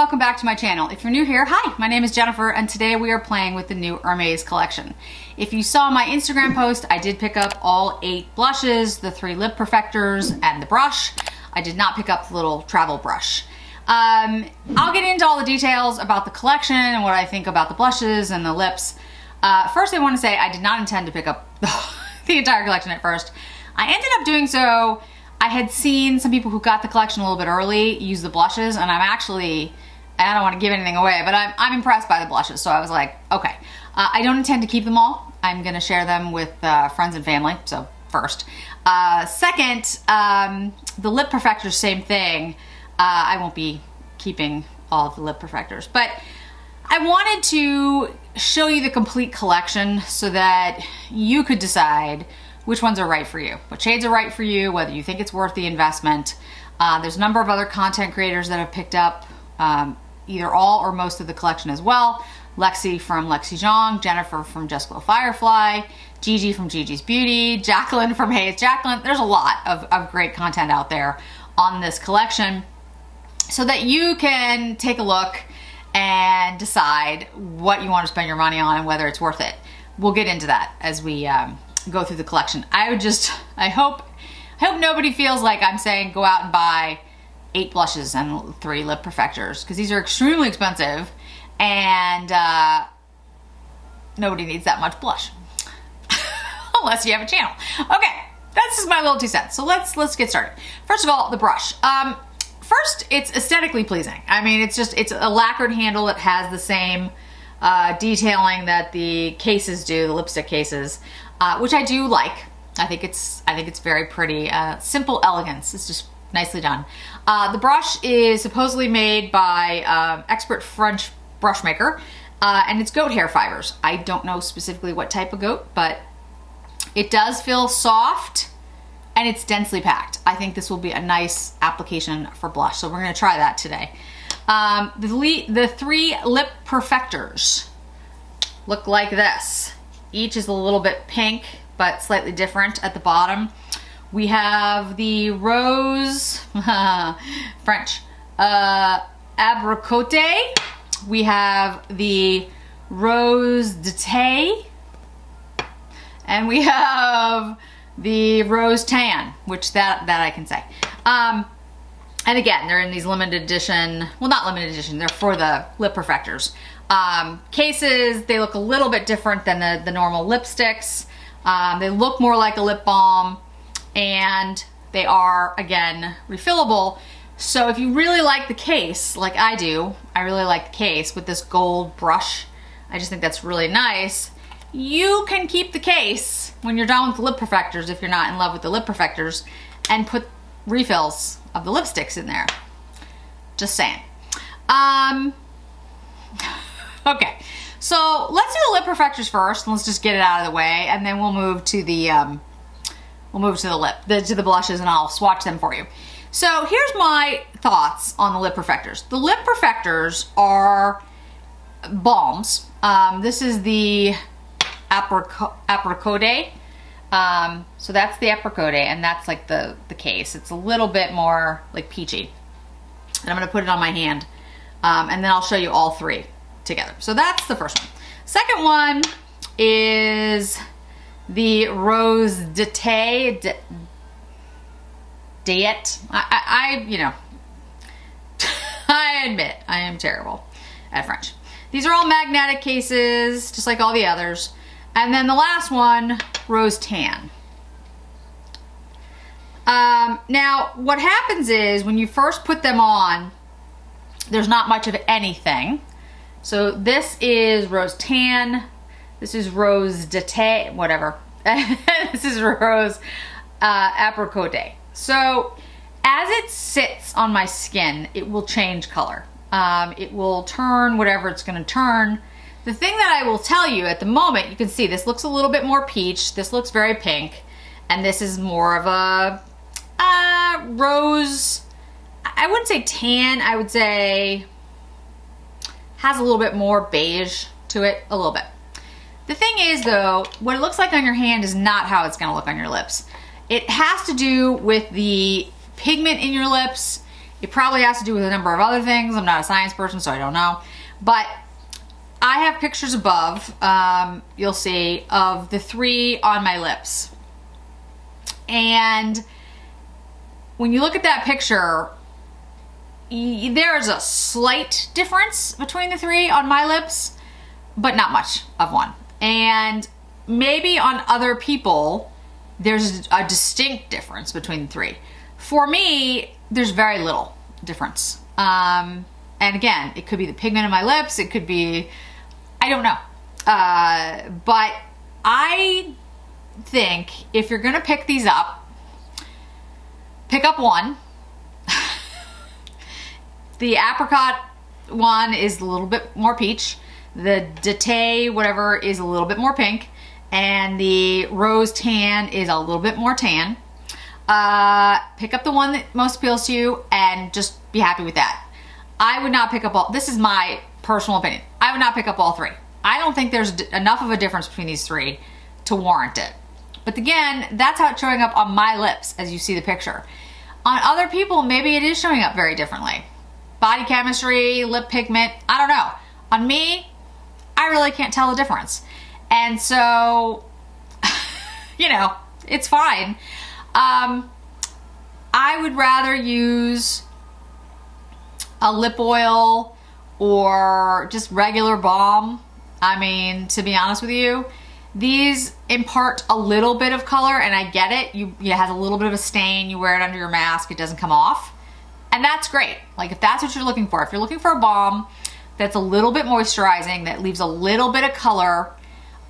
welcome back to my channel. If you're new here, hi, my name is Jennifer and today we are playing with the new Hermes collection. If you saw my Instagram post, I did pick up all 8 blushes, the 3 lip perfectors, and the brush. I did not pick up the little travel brush. I'll get into all the details about the collection and what I think about the blushes and the lips. First I want to say I did not intend to pick up the entire collection at first. I ended up doing so. I had seen some people who got the collection a little bit early use the blushes, and I'm actually, I don't want to give anything away, but I'm impressed by the blushes, so I was like, okay. I don't intend to keep them all. I'm going to share them with friends and family, so first. Second, the lip perfectors, same thing. I won't be keeping all of the lip perfectors, but I wanted to show you the complete collection so that you could decide which ones are right for you, what shades are right for you, whether you think it's worth the investment. There's a number of other content creators that have picked up either all or most of the collection as well. Lexi from Lexi Zhang, Jennifer from Just Glow Firefly, Gigi from Gigi's Beauty, Jacqueline from Hey It's Jacqueline. There's a lot of great content out there on this collection so that you can take a look and decide what you want to spend your money on and whether it's worth it. We'll get into that as we go through the collection. I hope nobody feels like I'm saying go out and buy 8 blushes and 3 lip perfectors, because these are extremely expensive and nobody needs that much blush unless you have a channel. Okay, that's just my little 2 cents. So let's get started. First of all, the brush. First, it's aesthetically pleasing. I mean, it's a lacquered handle that has the same detailing that the cases do, the lipstick cases, which I do like. I think it's very pretty. Simple elegance. It's just nicely done. The brush is supposedly made by expert French brush maker, and it's goat hair fibers. I don't know specifically what type of goat, but it does feel soft and it's densely packed. I think this will be a nice application for blush, so we're going to try that today. The 3 lip perfectors look like this. Each is a little bit pink, but slightly different at the bottom. We have the rose, French, apricot. We have the rose d'été, and we have the rose tan, which that I can say. And again, they're in these limited edition, well, not limited edition, they're for the lip perfectors. Cases, they look a little bit different than the normal lipsticks. They look more like a lip balm, and they are, again, refillable. So if you really like the case, like I do, I really like the case with this gold brush. I just think that's really nice. You can keep the case when you're done with the lip perfectors, if you're not in love with the lip perfectors, and put refills of the lipsticks in there. Just saying. Okay, so let's do the lip perfectors first. Let's just get it out of the way, and then we'll move to the to the blushes, and I'll swatch them for you. So here's my thoughts on the lip perfectors. The lip perfectors are balms. This is the apricot. So that's the apricot, and that's like the case. It's a little bit more like peachy. And I'm gonna put it on my hand, and then I'll show you all 3 together. So that's the first one. Second one is the rose d'été. You know, I admit I am terrible at French. These are all magnetic cases, just like all the others. And then the last one, rose tan. Now, what happens is when you first put them on, there's not much of anything. So this is rose tan, this is rose d'été, whatever. This is rose apricot. So as it sits on my skin, it will change color. It will turn whatever it's going to turn. The thing that I will tell you at the moment, you can see this looks a little bit more peach, this looks very pink, and this is more of a rose, I wouldn't say tan, I would say has a little bit more beige to it, a little bit. The thing is though, what it looks like on your hand is not how it's going to look on your lips. It has to do with the pigment in your lips It probably has to do with a number of other things. I'm not a science person, so I don't know. But I have pictures above, you'll see, of the 3 on my lips. And when you look at that picture, there is a slight difference between the 3 on my lips, but not much of one. And maybe on other people, there's a distinct difference between the 3. For me, there's very little difference. And again, it could be the pigment in my lips, it could be, I don't know. But I think if you're gonna pick these up, pick up one. The apricot one is a little bit more peach. The Date, whatever, is a little bit more pink. And the rose tan is a little bit more tan. Pick up the one that most appeals to you and just be happy with that. I would not pick up all, this is my personal opinion, I would not pick up all 3. I don't think there's enough of a difference between these 3 to warrant it. But again, that's how it's showing up on my lips as you see the picture. On other people, maybe it is showing up very differently. Body chemistry, lip pigment, I don't know. On me, I really can't tell the difference. And so, you know, it's fine. I would rather use a lip oil or just regular balm. I mean, to be honest with you, these impart a little bit of color, and I get it. You have a little bit of a stain, you wear it under your mask, it doesn't come off. And that's great. Like if that's what you're looking for. If you're looking for a balm that's a little bit moisturizing, that leaves a little bit of color,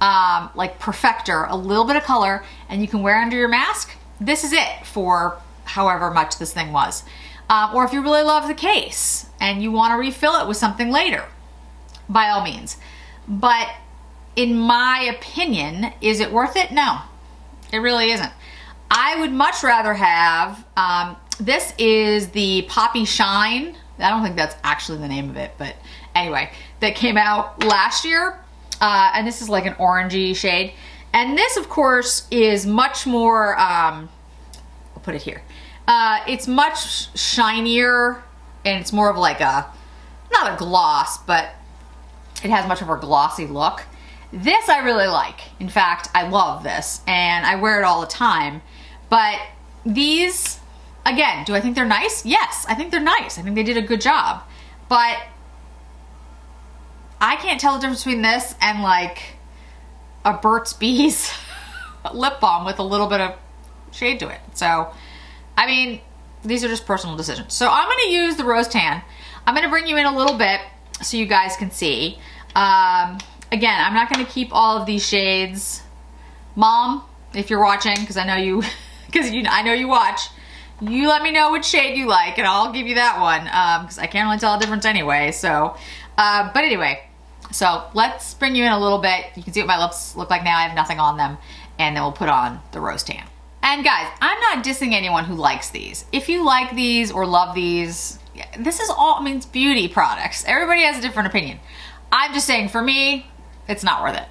like Perfector, a little bit of color, and you can wear under your mask, this is it for however much this thing was. Or if you really love the case and you want to refill it with something later, by all means. But in my opinion, is it worth it? No, it really isn't. I would much rather have, this is the Poppy Shine. I don't think that's actually the name of it, but anyway, that came out last year. And this is like an orangey shade. And this, of course, is much more, I'll put it here. It's much shinier, and it's more of like a, not a gloss, but it has much of a glossy look. This I really like. In fact, I love this, and I wear it all the time. But these, again, do I think they're nice? Yes, I think they're nice. I think they did a good job. But I can't tell the difference between this and like a Burt's Bees lip balm with a little bit of shade to it. So, I mean, these are just personal decisions. So I'm gonna use the rose tan. I'm gonna bring you in a little bit so you guys can see. Again, I'm not gonna keep all of these shades. Mom, if you're watching, because I know you, I know you watch, you let me know which shade you like and I'll give you that one, because I can't really tell the difference anyway. So, but anyway, so let's bring you in a little bit. You can see what my lips look like now. I have nothing on them, and then we'll put on the rose tan. And guys, I'm not dissing anyone who likes these. If you like these or love these, this is all, I mean, it's beauty products. Everybody has a different opinion. I'm just saying, for me, it's not worth it.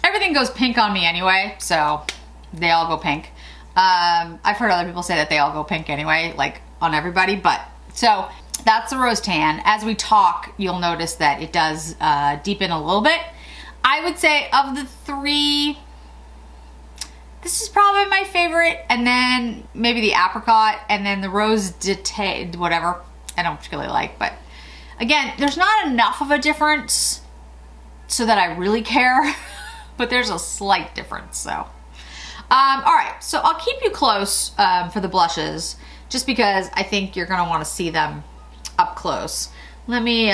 Everything goes pink on me anyway, so they all go pink. I've heard other people say that they all go pink anyway, like on everybody, but so that's the rose tan. As we talk, you'll notice that it does deepen a little bit. I would say of the 3, this is probably my favorite, and then maybe the apricot, and then the rose Date, whatever, I don't particularly like, but again, there's not enough of a difference so that I really care, but there's a slight difference, so. All right, so I'll keep you close for the blushes, just because I think you're gonna wanna see them up close. Let me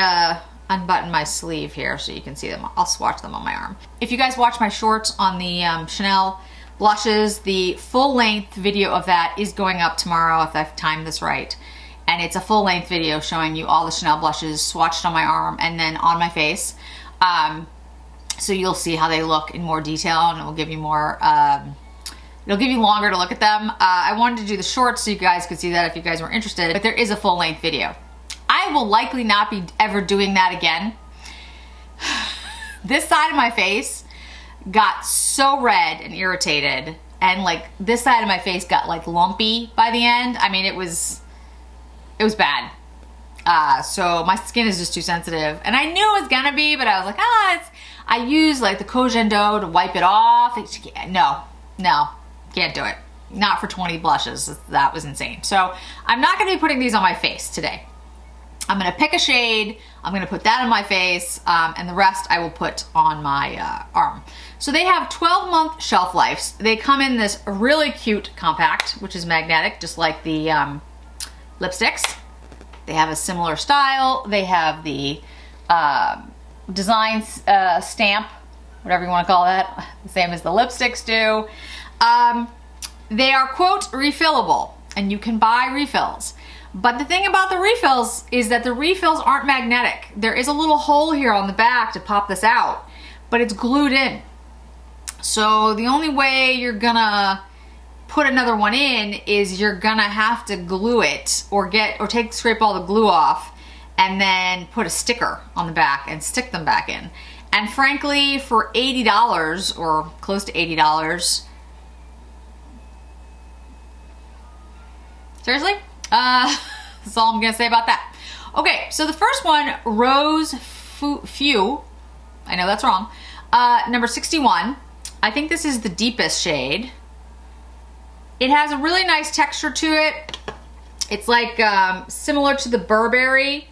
unbutton my sleeve here so you can see them. I'll swatch them on my arm. If you guys watch my shorts on the Chanel blushes, the full length video of that is going up tomorrow if I've timed this right. And it's a full length video showing you all the Chanel blushes swatched on my arm and then on my face. So you'll see how they look in more detail, and it will give you more, it'll give you longer to look at them. I wanted to do the shorts so you guys could see that if you guys were interested, but there is a full length video. I will likely not be ever doing that again. This side of my face got so red and irritated, and like this side of my face got like lumpy by the end. I mean, it was bad. So my skin is just too sensitive, and I knew it was gonna be, but I was like, I use like the Kojendo to wipe it off. No, can't do it. Not for 20 blushes. That was insane. So I'm not gonna be putting these on my face today. I'm gonna pick a shade, I'm gonna put that on my face, and the rest I will put on my arm. So they have 12-month shelf lives. They come in this really cute compact, which is magnetic, just like the lipsticks. They have a similar style. They have the design stamp, whatever you want to call that, the same as the lipsticks do. They are, quote, refillable, and you can buy refills. But the thing about the refills is that the refills aren't magnetic. There is a little hole here on the back to pop this out, but it's glued in. So the only way you're gonna put another one in is you're gonna have to glue it or scrape all the glue off and then put a sticker on the back and stick them back in. And frankly, for $80 or close to $80, seriously? That's all I'm gonna say about that. Okay, so the first one, Rose Few. I know that's wrong. Number 61. I think this is the deepest shade. It has a really nice texture to it. It's like similar to the Burberry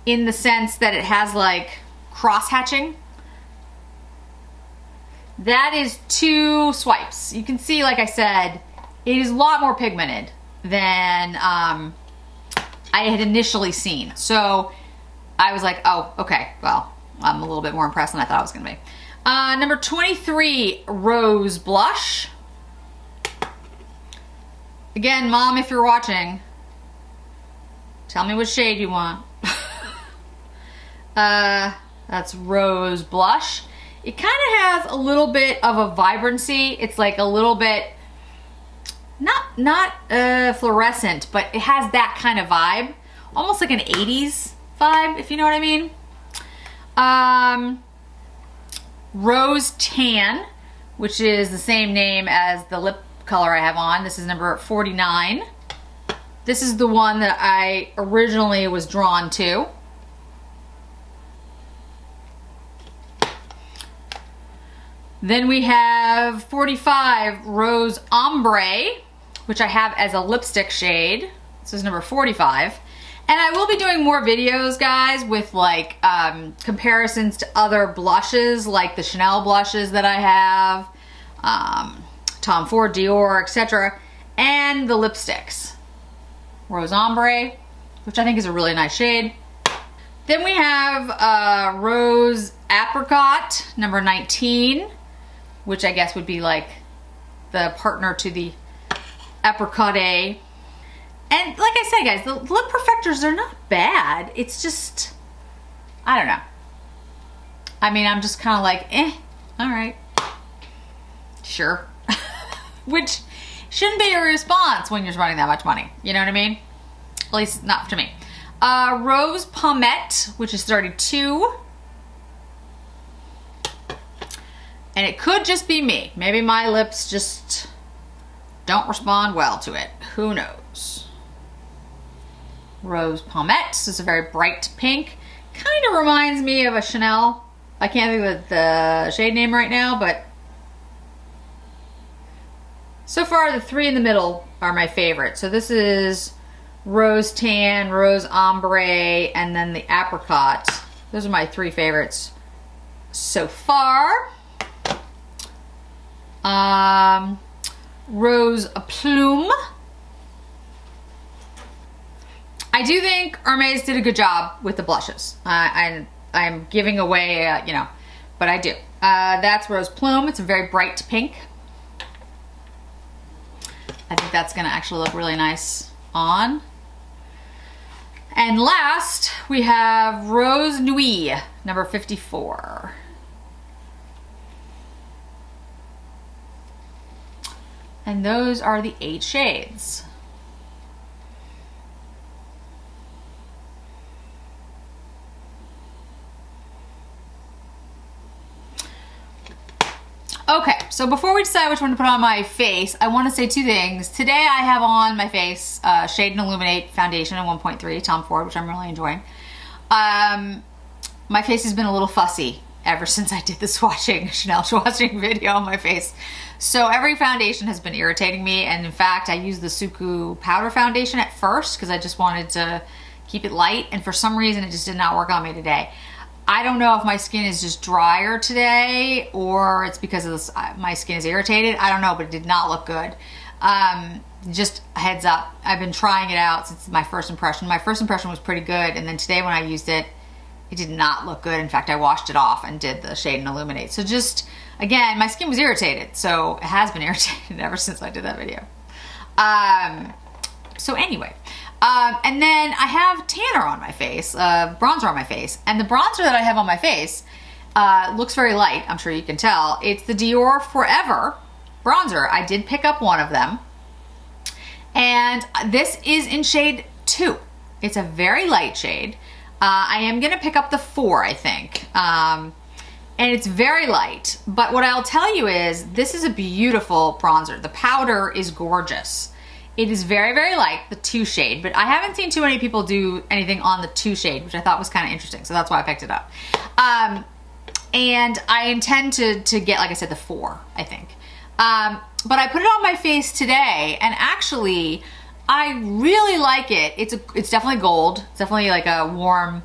in the sense that it has like cross hatching. That is 2 swipes. You can see, like I said, it is a lot more pigmented than I had initially seen. So I was like, oh, okay, well, I'm a little bit more impressed than I thought I was gonna be. Number 23, Rose Blush. Again, Mom, if you're watching, tell me what shade you want. That's Rose Blush. It kind of has a little bit of a vibrancy. It's like a little bit, not fluorescent, but it has that kind of vibe. Almost like an 80s vibe, if you know what I mean. Rose Tan, which is the same name as the lip color I have on. This is number 49. This is the one that I originally was drawn to. Then we have 45, Rose Ombre, which I have as a lipstick shade. This is number 45. And I will be doing more videos, guys, with like comparisons to other blushes, like the Chanel blushes that I have, Tom Ford, Dior, etc., and the lipsticks. Rose Ombre, which I think is a really nice shade. Then we have Rose Apricot, number 19, which I guess would be like the partner to the Apricot A. And like I said, guys, the lip perfectors, they're not bad. It's just, I don't know. I mean, I'm just kind of like, all right, sure. Which shouldn't be a response when you're spending that much money. You know what I mean? At least not to me. Rose Pomette, which is 32. And it could just be me. Maybe my lips just don't respond well to it. Who knows? Rose Pomette. This is a very bright pink. Kind of reminds me of a Chanel. I can't think of the shade name right now, but so far the 3 in the middle are my favorite. So this is Rose Tan, Rose Ombre, and then the Apricot. Those are my 3 favorites so far. Rose Plume. I do think Hermes did a good job with the blushes. I'm giving away, you know, but I do. That's Rose Plume. It's a very bright pink. I think that's gonna actually look really nice on. And last, we have Rose Nuit, number 54. And those are the 8 shades. Okay, so before we decide which one to put on my face, I want to say two things. Today I have on my face Shade and Illuminate foundation in 1.3 Tom Ford, which I'm really enjoying. My face has been a little fussy ever since I did the Chanel swatching video on my face. So every foundation has been irritating me, and in fact I used the Suku powder foundation at first because I just wanted to keep it light, and for some reason it just did not work on me today. I don't know if my skin is just drier today or it's because of this, my skin is irritated. I don't know, but it did not look good. Just a heads up, I've been trying it out since my first impression. My first impression was pretty good, and then today when I used it, it did not look good. In fact, I washed it off and did the Shade and Illuminate. So just, again, my skin was irritated. So it has been irritated ever since I did that video. So anyway, and then I have tanner on my face, bronzer on my face. And the bronzer that I have on my face looks very light, I'm sure you can tell. It's the Dior Forever bronzer. I did pick up one of them. And this is in shade 2. It's a very light shade. I am gonna pick up the 4, I think. And it's very light. But what I'll tell you is, this is a beautiful bronzer. The powder is gorgeous. It is very, very light, the 2 shade, but I haven't seen too many people do anything on the 2 shade, which I thought was kind of interesting, so that's why I picked it up. And I intend to get, like I said, the 4, I think. But I put it on my face today, and actually, I really like it. It's definitely gold. It's definitely like a warm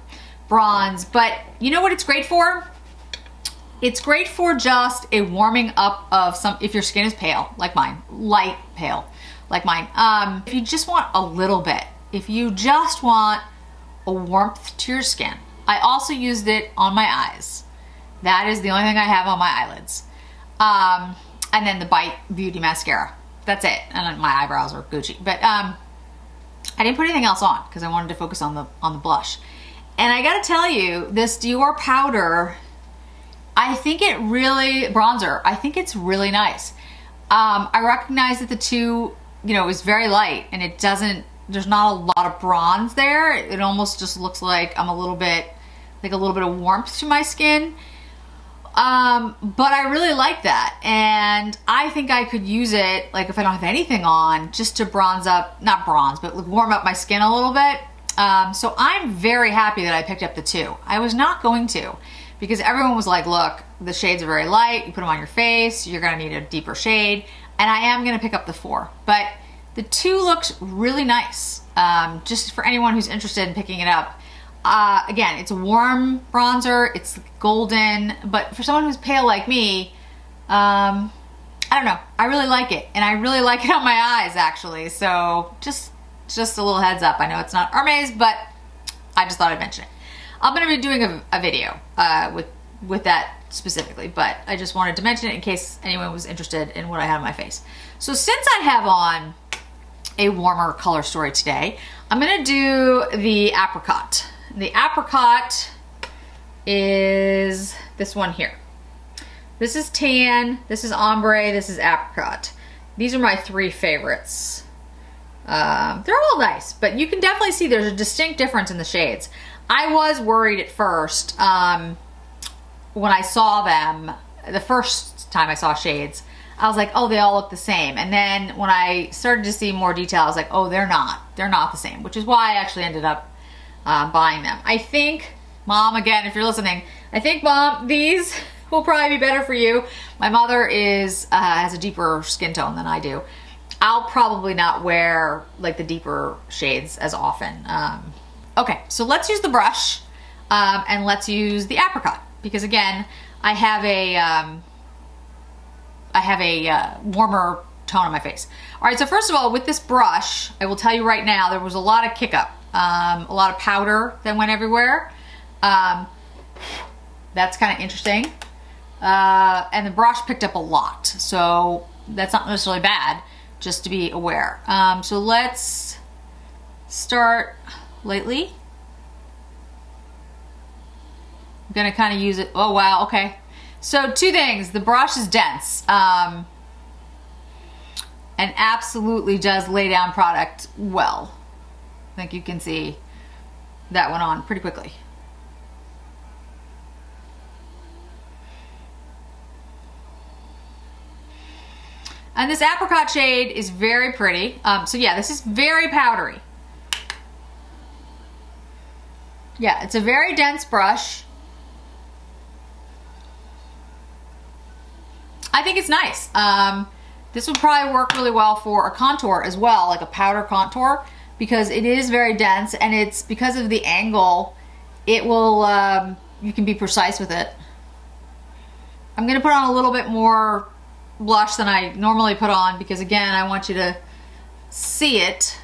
bronze, but you know what it's great for? It's great for just a warming up of some, if your skin is pale, like mine, light pale, like mine. If you just want a little bit, if you just want a warmth to your skin. I also used it on my eyes. That is the only thing I have on my eyelids. And then the Bite Beauty mascara. That's it. And then my eyebrows are Gucci. But I didn't put anything else on because I wanted to focus on the blush. And I gotta tell you, this Dior powder, I think it really, bronzer, I think it's really nice. I recognize that the 2, you know, is very light, and it doesn't, there's not a lot of bronze there. It almost just looks like I'm a little bit, like a little bit of warmth to my skin. But I really like that, and I think I could use it, like if I don't have anything on, just to bronze up, not bronze, but warm up my skin a little bit. So I'm very happy that I picked up the 2. I was not going to, because everyone was like, look, the shades are very light, you put them on your face, you're gonna need a deeper shade, and I am gonna pick up the 4. But the 2 looks really nice, just for anyone who's interested in picking it up. Again, it's a warm bronzer, it's golden, but for someone who's pale like me, I don't know, I really like it, and I really like it on my eyes actually, so just a little heads up. I know it's not Hermes, but I just thought I'd mention it. I'm gonna be doing a video with that specifically, but I just wanted to mention it in case anyone was interested in what I had on my face. So since I have on a warmer color story today, I'm gonna do the apricot. The apricot is this one here. This is tan, this is ombre, this is apricot. These are my 3 favorites. They're all nice, but you can definitely see there's a distinct difference in the shades. I was worried at first when I saw them, the first time I saw shades, I was like, oh, they all look the same. And then when I started to see more detail, I was like, oh, they're not the same, which is why I actually ended up buying them. I think, Mom, again, if you're listening, I think, Mom, these will probably be better for you. My mother has a deeper skin tone than I do. I'll probably not wear like the deeper shades as often. Okay, so let's use the brush and let's use the apricot, because again, I have a warmer tone on my face. All right, so first of all, with this brush, I will tell you right now, there was a lot of kick up, a lot of powder that went everywhere. That's kind of interesting. And the brush picked up a lot, so that's not necessarily bad, just to be aware. So let's start lightly. I'm gonna kind of use it. Oh wow, okay. So 2 things, the brush is dense and absolutely does lay down product well. I think you can see that went on pretty quickly. And this apricot shade is very pretty. So yeah, this is very powdery. Yeah, it's a very dense brush. I think it's nice. This would probably work really well for a contour as well, like a powder contour, because it is very dense, and it's because of the angle, it will, you can be precise with it. I'm gonna put on a little bit more blush than I normally put on because, again, I want you to see it.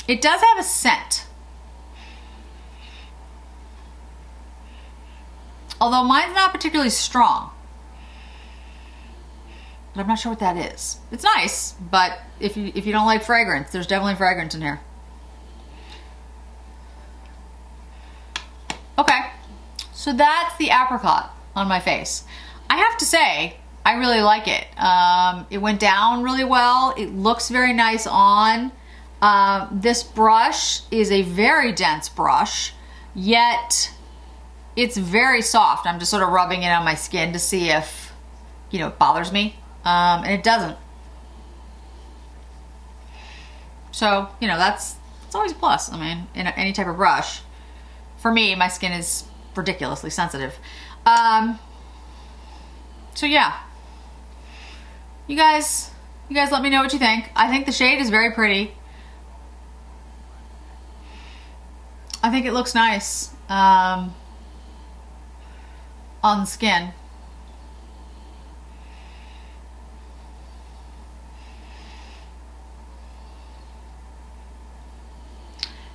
It does have a scent. Although mine's not particularly strong. But I'm not sure what that is. It's nice, but if you don't like fragrance, there's definitely fragrance in here. Okay, so that's the apricot on my face. I have to say, I really like it. It went down really well. It looks very nice on. This brush is a very dense brush, yet it's very soft. I'm just sort of rubbing it on my skin to see if, you know, it bothers me. And it doesn't. So, you know, it's always a plus. I mean, in any type of brush. For me, my skin is ridiculously sensitive. So yeah. You guys let me know what you think. I think the shade is very pretty. I think it looks nice on the skin.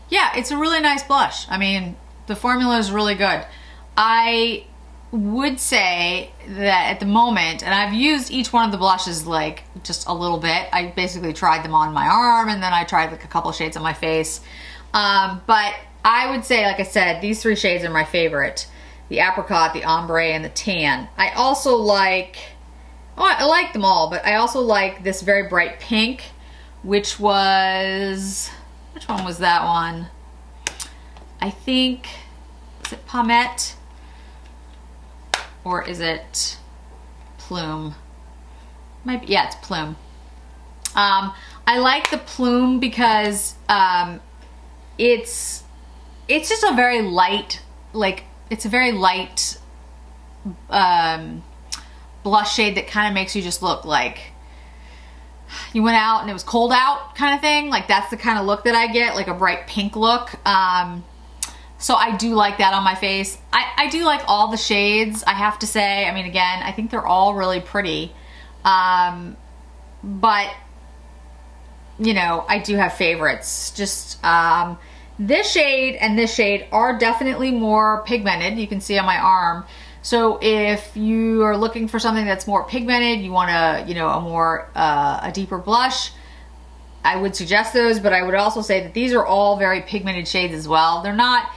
Yeah, it's a really nice blush. I mean, the formula is really good. I would say that at the moment, and I've used each one of the blushes like just a little bit. I basically tried them on my arm, and then I tried like a couple of shades on my face. But I would say, like I said, these three shades are my favorite. The apricot, the ombre, and the tan. I also like, I like them all, but I also like this very bright pink, which one was that one? I think, is it Pommet? Or is it Plume? Yeah, it's Plume. I like the Plume because it's just a very light, it's a very light blush shade that kind of makes you just look like you went out and it was cold out kind of thing. Like, that's the kind of look that I get, like a bright pink look. So I do like that on my face. I do like all the shades, I have to say. I mean, again, I think they're all really pretty. But, you know, I do have favorites. Just, this shade and this shade are definitely more pigmented. You can see on my arm. So if you are looking for something that's more pigmented, you want a, you know, a deeper blush, I would suggest those. But I would also say that these are all very pigmented shades as well. They're not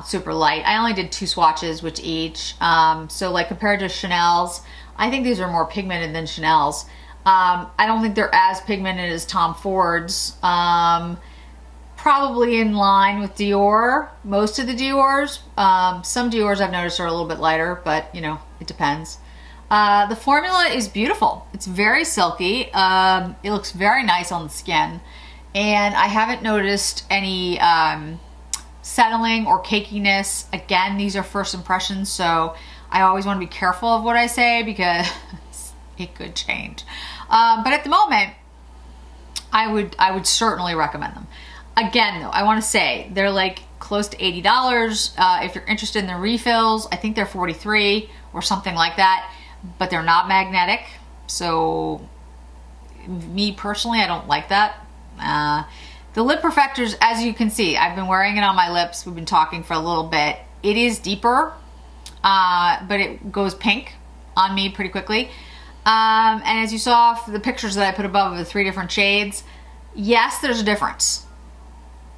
super light. I only did 2 swatches with each. So like compared to Chanel's, I think these are more pigmented than Chanel's. I don't think they're as pigmented as Tom Ford's. Probably in line with Dior, most of the Dior's. Some Dior's I've noticed are a little bit lighter, but you know, it depends. The formula is beautiful. It's very silky. It looks very nice on the skin. And I haven't noticed any settling or cakiness. Again, these are first impressions, so I always want to be careful of what I say because it could change. But at the moment, I would certainly recommend them. Again, though, I want to say they're like close to $80. If you're interested in the refills, I think they're $43 or something like that, but they're not magnetic. So me personally, I don't like that. The lip perfectors, as you can see, I've been wearing it on my lips. We've been talking for a little bit. It is deeper, but it goes pink on me pretty quickly. And as you saw from the pictures that I put above of the 3 different shades, yes, there's a difference.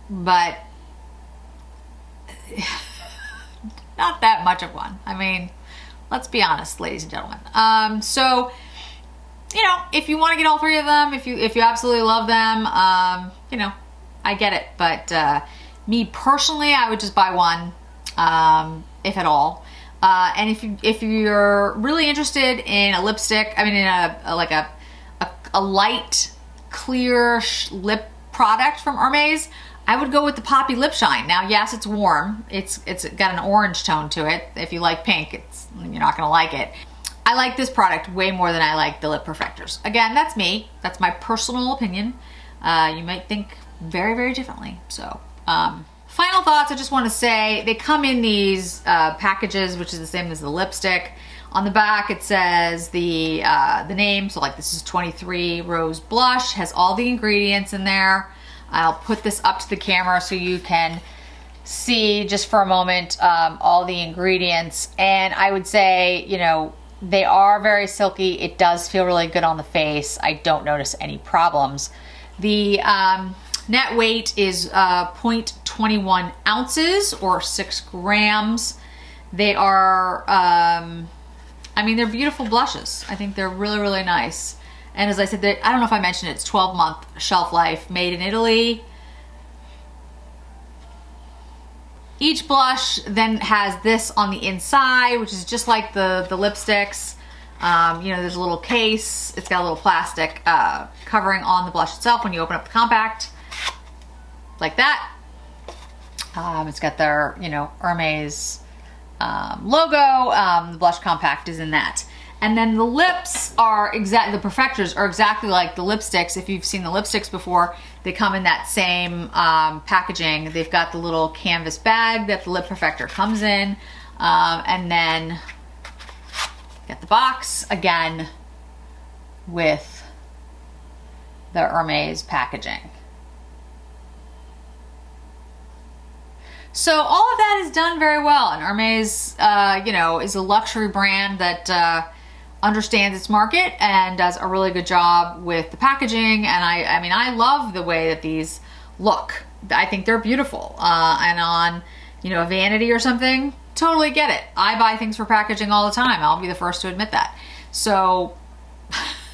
But not that much of one. I mean, let's be honest, ladies and gentlemen. So, you know, if you want to get all 3 of them, if you absolutely love them, you know, I get it. But me personally, I would just buy one, if at all. And if you're really interested in a lipstick, I mean, in a light, clear lip product from Hermes, I would go with the Poppy Lip Shine. Now, yes, it's warm. It's got an orange tone to it. If you like pink, you're not gonna like it. I like this product way more than I like the Lip Perfectors. Again, that's me. That's my personal opinion. You might think very, very differently. So, final thoughts, I just want to say, they come in these packages, which is the same as the lipstick. On the back, it says the name. So like, this is 23 Rose Blush, has all the ingredients in there. I'll put this up to the camera so you can see just for a moment all the ingredients. And I would say, you know, they are very silky. It does feel really good on the face. I don't notice any problems. The net weight is 0.21 ounces or 6 grams. They are, I mean, they're beautiful blushes. I think they're really, really nice. And as I said, I don't know if I mentioned it, it's 12-month shelf life, made in Italy. Each blush then has this on the inside, which is just like the lipsticks. You know, there's a little case. It's got a little plastic covering on the blush itself when you open up the compact, like that. It's got their, you know, Hermes logo. The blush compact is in that. And then the lips are the perfectors are exactly like the lipsticks. If you've seen the lipsticks before, they come in that same packaging. They've got the little canvas bag that the lip perfector comes in. And then get the box again with the Hermes packaging. So all of that is done very well. And Hermes, you know, is a luxury brand that understands its market and does a really good job with the packaging. And I mean, I love the way that these look. I think they're beautiful. And on, you know, a vanity or something, totally get it. I buy things for packaging all the time. I'll be the first to admit that. So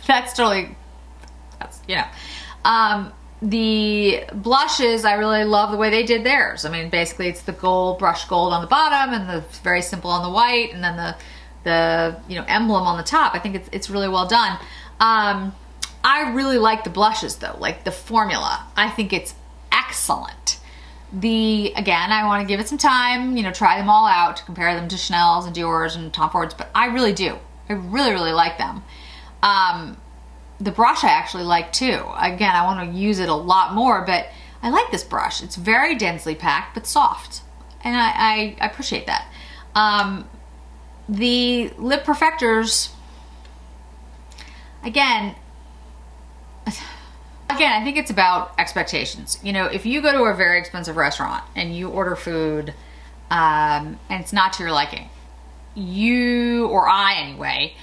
that's totally, you know. The blushes, I really love the way they did theirs. I mean, basically it's the gold, brushed gold on the bottom and the very simple on the white, and then the you know, emblem on the top. I think it's really well done. I really like the blushes though, like the formula. I think it's excellent. Again, I want to give it some time, you know, try them all out, to compare them to Chanel's and Dior's and Tom Ford's, but I really do. I really, really like them. The brush I actually like too. Again, I want to use it a lot more, but I like this brush. It's very densely packed, but soft. And I appreciate that. The lip perfectors, again, I think it's about expectations. You know, if you go to a very expensive restaurant and you order food and it's not to your liking, you, or I anyway,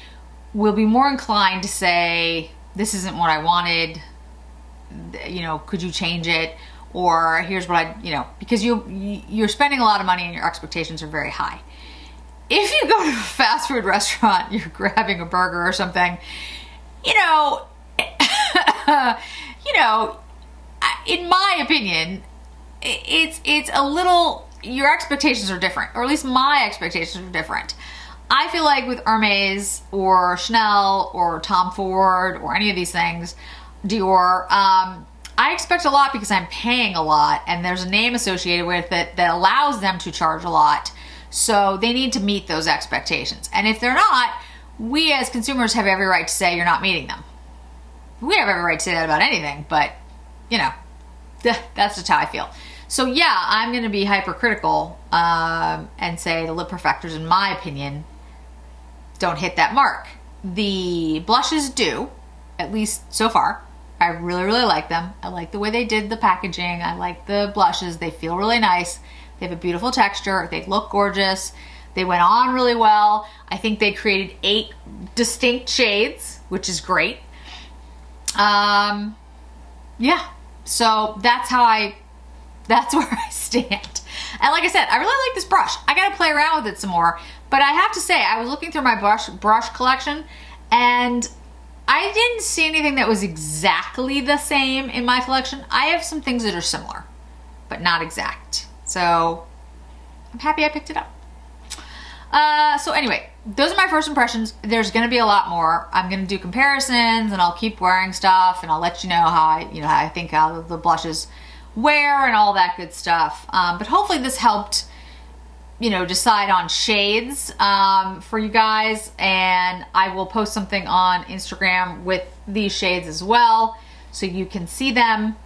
will be more inclined to say, this isn't what I wanted, you know, could you change it? Or here's what you know, because you're spending a lot of money and your expectations are very high. If you go to a fast food restaurant, you're grabbing a burger or something, you know, in my opinion, it's a little, your expectations are different, or at least my expectations are different. I feel like with Hermes or Chanel or Tom Ford or any of these things, Dior, I expect a lot because I'm paying a lot and there's a name associated with it that allows them to charge a lot. So they need to meet those expectations. And if they're not, we as consumers have every right to say you're not meeting them. We have every right to say that about anything, but you know, that's just how I feel. So yeah, I'm going to be hypercritical and say the lip perfectors, in my opinion, don't hit that mark. The blushes do, at least so far. I really, really like them. I like the way they did the packaging. I like the blushes. They feel really nice. They have a beautiful texture. They look gorgeous. They went on really well. I think they created 8 distinct shades, which is great. Yeah, so that's where I stand. And like I said, I really like this brush. I gotta play around with it some more. But I have to say, I was looking through my brush collection and I didn't see anything that was exactly the same in my collection. I have some things that are similar, but not exact. So I'm happy I picked it up. So anyway, those are my first impressions. There's gonna be a lot more. I'm gonna do comparisons and I'll keep wearing stuff and I'll let you know how I think how the blushes wear and all that good stuff. But hopefully this helped, decide on shades for you guys, and I will post something on Instagram with these shades as well so you can see them.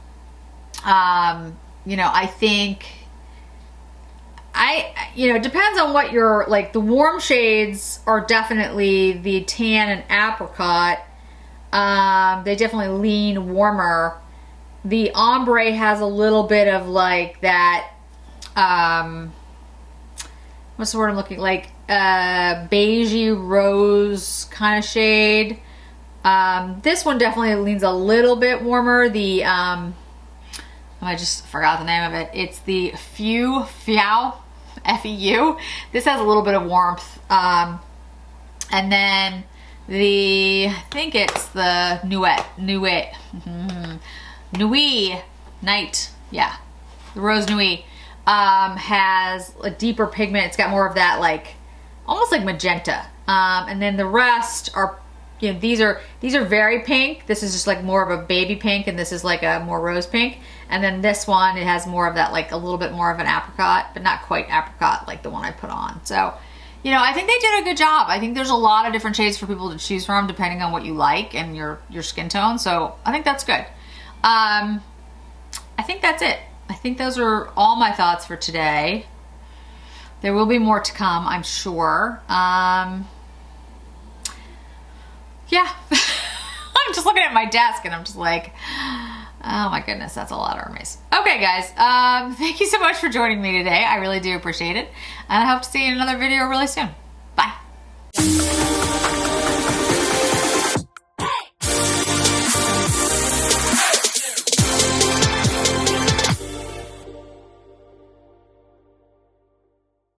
I think it depends on what you're like. The warm shades are definitely the tan and apricot. They definitely lean warmer. The ombre has a little bit of like that, what's the word I'm looking like? Beigey rose kind of shade. This one definitely leans a little bit warmer. I just forgot the name of it. It's the Feu, F-E-U. This has a little bit of warmth. And then I think it's the Nuit Night. Yeah, the Rose Nuit has a deeper pigment. It's got more of that almost like magenta. And then the rest are, these are very pink. This is just like more of a baby pink, and this is like a more rose pink. And then this one, it has more of that, like a little bit more of an apricot, but not quite apricot like the one I put on. So, I think they did a good job. I think there's a lot of different shades for people to choose from depending on what you like and your skin tone. So I think that's good. I think that's it. I think those are all my thoughts for today. There will be more to come, I'm sure. Yeah. I'm just looking at my desk and I'm just like, oh my goodness, that's a lot of Hermes. Okay, guys, thank you so much for joining me today. I really do appreciate it. And I hope to see you in another video really soon.